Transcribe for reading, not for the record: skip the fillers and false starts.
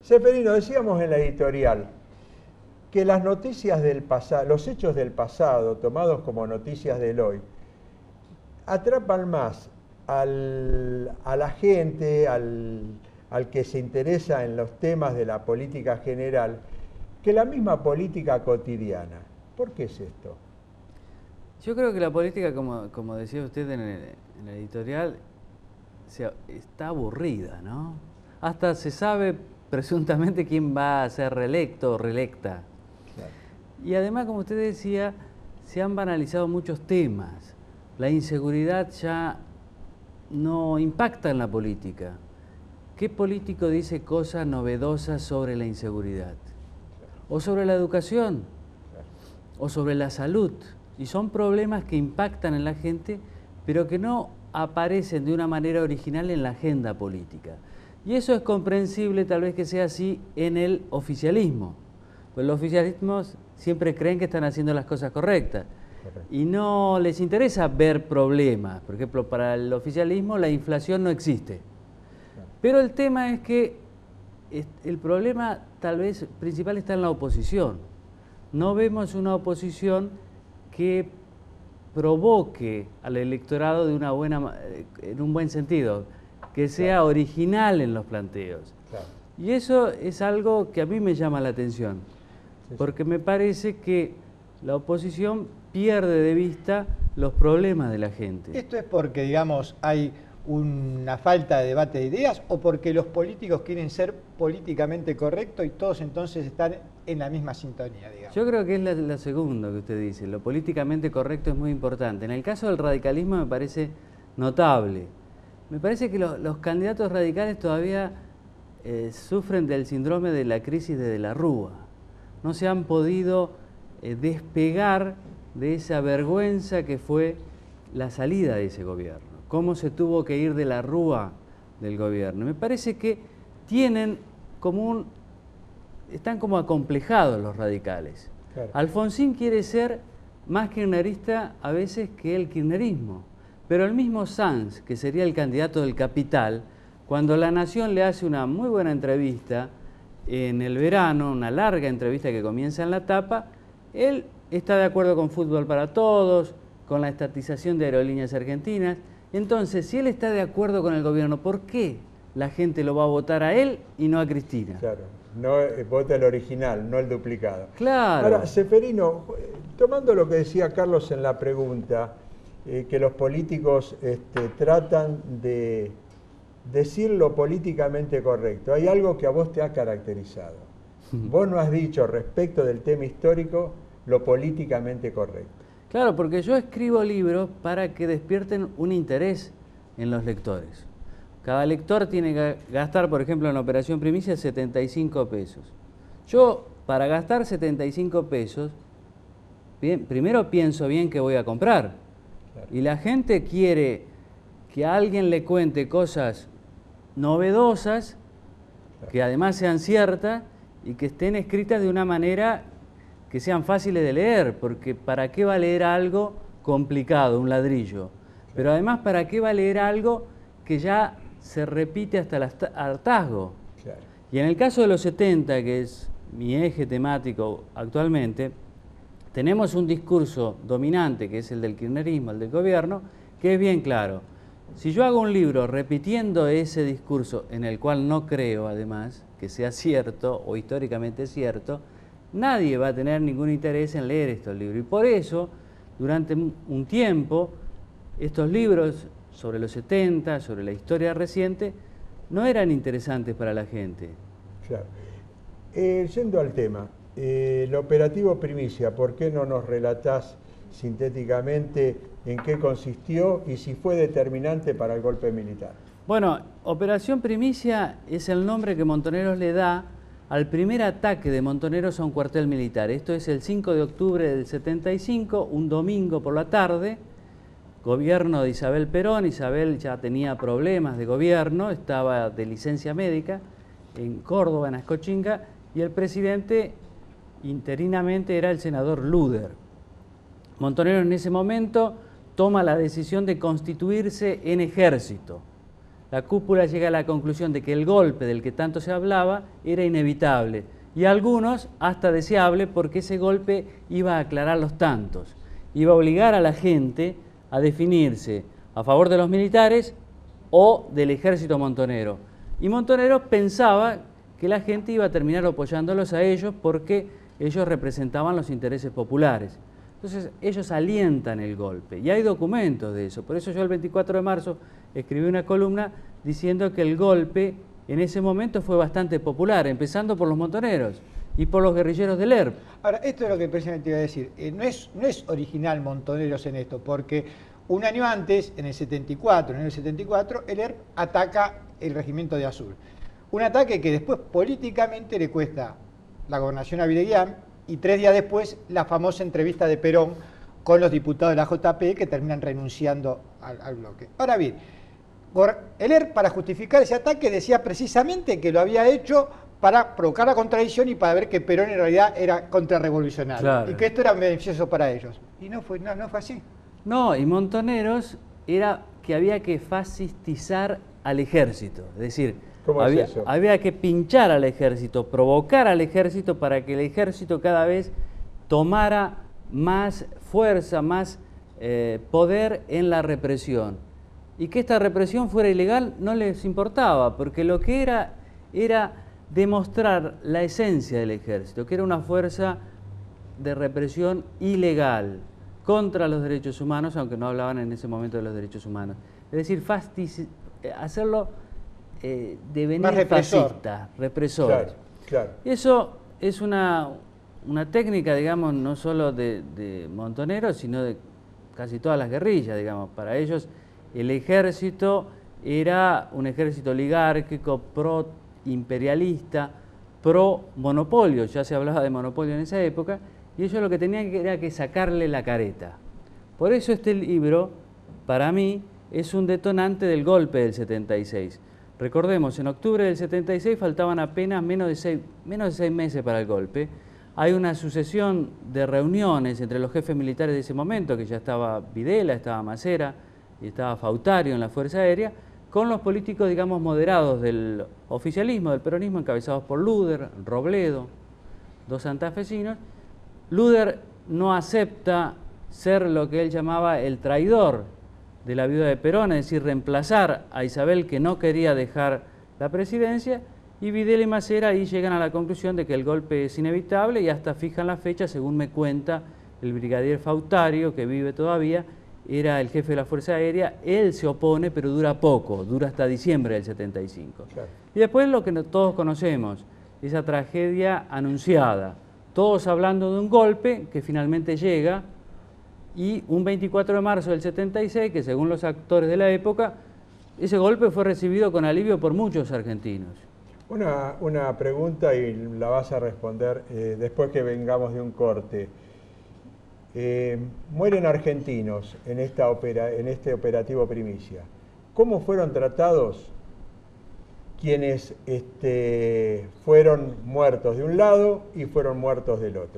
Ceferino, decíamos en la editorial que las noticias del pasado, los hechos del pasado, tomados como noticias del hoy, atrapan más a la gente, al que se interesa en los temas de la política general, que la misma política cotidiana. ¿Por qué es esto? Yo creo que la política, como decía usted en la editorial, está aburrida, ¿no? Hasta se sabe presuntamente quién va a ser reelecto o reelecta. Claro. Y además, como usted decía, se han banalizado muchos temas. La inseguridad ya no impacta en la política. ¿Qué político dice cosas novedosas sobre la inseguridad? O sobre la educación, o sobre la salud. Y son problemas que impactan en la gente, pero que no aparecen de una manera original en la agenda política. Y eso es comprensible, tal vez que sea así, en el oficialismo. Pues los oficialismos siempre creen que están haciendo las cosas correctas. Y no les interesa ver problemas. Por ejemplo, para el oficialismo la inflación no existe. Pero el tema es que el problema tal vez principal está en la oposición. No vemos una oposición que provoque al electorado en un buen sentido, que sea original en los planteos. Claro. Y eso es algo que a mí me llama la atención, porque me parece que la oposición pierde de vista los problemas de la gente. ¿Esto es porque, digamos, hay una falta de debate de ideas o porque los políticos quieren ser políticamente correctos y todos entonces están en la misma sintonía, digamos? Yo creo que es la segunda que usted dice. Lo políticamente correcto es muy importante. En el caso del radicalismo me parece notable. Me parece que los candidatos radicales todavía sufren del síndrome de la crisis de la Rúa. No se han podido despegar de esa vergüenza que fue la salida de ese gobierno. Cómo se tuvo que ir de la Rúa del gobierno. Me parece que están como acomplejados los radicales. Claro. Alfonsín quiere ser más kirchnerista a veces que el kirchnerismo, pero el mismo Sanz, que sería el candidato del Capital, cuando La Nación le hace una muy buena entrevista en el verano, una larga entrevista que comienza en la tapa, él está de acuerdo con Fútbol para Todos, con la estatización de Aerolíneas Argentinas. Entonces, si él está de acuerdo con el gobierno, ¿por qué la gente lo va a votar a él y no a Cristina? Claro, no vota el original, no el duplicado. Claro. Ahora, Ceferino, tomando lo que decía Carlos en la pregunta, que los políticos tratan de decir lo políticamente correcto, hay algo que a vos te ha caracterizado. Vos no has dicho respecto del tema histórico lo políticamente correcto. Claro, porque yo escribo libros para que despierten un interés en los lectores. Cada lector tiene que gastar, por ejemplo, en la Operación Primicia, 75 pesos. Yo, para gastar 75 pesos, primero pienso bien qué voy a comprar. Claro. Y la gente quiere que alguien le cuente cosas novedosas, claro, que además sean ciertas y que estén escritas de una manera que sean fáciles de leer, porque ¿para qué va a leer algo complicado, un ladrillo? Pero además, ¿para qué va a leer algo que ya se repite hasta el hartazgo? Claro. Y en el caso de los 70, que es mi eje temático actualmente, tenemos un discurso dominante, que es el del kirchnerismo, el del gobierno, que es bien claro. Si yo hago un libro repitiendo ese discurso, en el cual no creo, además, que sea cierto o históricamente cierto, nadie va a tener ningún interés en leer estos libros. Y por eso, durante un tiempo, estos libros sobre los 70, sobre la historia reciente, no eran interesantes para la gente. Claro. Yendo al tema, el operativo Primicia, ¿por qué no nos relatás sintéticamente en qué consistió y si fue determinante para el golpe militar? Bueno, Operación Primicia es el nombre que Montoneros le da al primer ataque de Montoneros a un cuartel militar. Esto es el 5 de octubre del 75, un domingo por la tarde, gobierno de Isabel Perón. Isabel ya tenía problemas de gobierno, estaba de licencia médica en Córdoba, en Ascochinga, y el presidente interinamente era el senador Luder. Montoneros en ese momento toma la decisión de constituirse en ejército. la cúpula llega a la conclusión de que el golpe del que tanto se hablaba era inevitable y algunos hasta deseable porque ese golpe iba a aclarar los tantos, iba a obligar a la gente a definirse a favor de los militares o del ejército montonero. Y Montonero pensaba que la gente iba a terminar apoyándolos a ellos porque ellos representaban los intereses populares. Entonces ellos alientan el golpe y hay documentos de eso. Por eso yo el 24 de marzo escribí una columna diciendo que el golpe en ese momento fue bastante popular, empezando por los montoneros y por los guerrilleros del ERP. Ahora, esto es lo que precisamente iba a decir. No es original Montoneros en esto, porque un año antes, en el 74, el ERP ataca el regimiento de Azul. Un ataque que después políticamente le cuesta la gobernación a Videguián y 3 días después la famosa entrevista de Perón con los diputados de la JP que terminan renunciando al bloque. Ahora bien, el ERP para justificar ese ataque decía precisamente que lo había hecho para provocar la contradicción y para ver que Perón en realidad era contrarrevolucionario, claro, y que esto era beneficioso para ellos. Y no fue así. No, y Montoneros era que había que fascistizar al ejército, es decir, había que pinchar al ejército, provocar al ejército para que el ejército cada vez tomara más fuerza, más poder en la represión. Y que esta represión fuera ilegal no les importaba, porque lo que era demostrar la esencia del ejército, que era una fuerza de represión ilegal contra los derechos humanos, aunque no hablaban en ese momento de los derechos humanos. Es decir, hacerlo devenir fascista, represor. Claro, claro. Eso es una técnica, digamos, no solo de Montoneros, sino de casi todas las guerrillas, digamos. Para ellos el ejército era un ejército oligárquico, pro-imperialista, pro-monopolio, ya se hablaba de monopolio en esa época, y ellos lo que tenían era que sacarle la careta. Por eso este libro, para mí, es un detonante del golpe del 76. Recordemos, en octubre del 76 faltaban apenas menos de 6 meses para el golpe. Hay una sucesión de reuniones entre los jefes militares de ese momento, que ya estaba Videla, estaba Macera y estaba Fautario en la Fuerza Aérea, con los políticos, digamos, moderados del oficialismo, del peronismo, encabezados por Luder, Robledo, 2 santafesinos. Luder no acepta ser lo que él llamaba el traidor de la viuda de Perón, es decir, reemplazar a Isabel, que no quería dejar la presidencia, y Videla y Macera ahí llegan a la conclusión de que el golpe es inevitable y hasta fijan la fecha, según me cuenta el brigadier Fautario, que vive todavía, era el jefe de la Fuerza Aérea. Él se opone, pero dura poco, dura hasta diciembre del 75. Claro. Y después lo que todos conocemos, esa tragedia anunciada, todos hablando de un golpe que finalmente llega, y un 24 de marzo del 76, que según los actores de la época, ese golpe fue recibido con alivio por muchos argentinos. Una pregunta y la vas a responder después que vengamos de un corte. Mueren argentinos en este operativo Primicia. ¿Cómo fueron tratados quienes fueron muertos de un lado y fueron muertos del otro?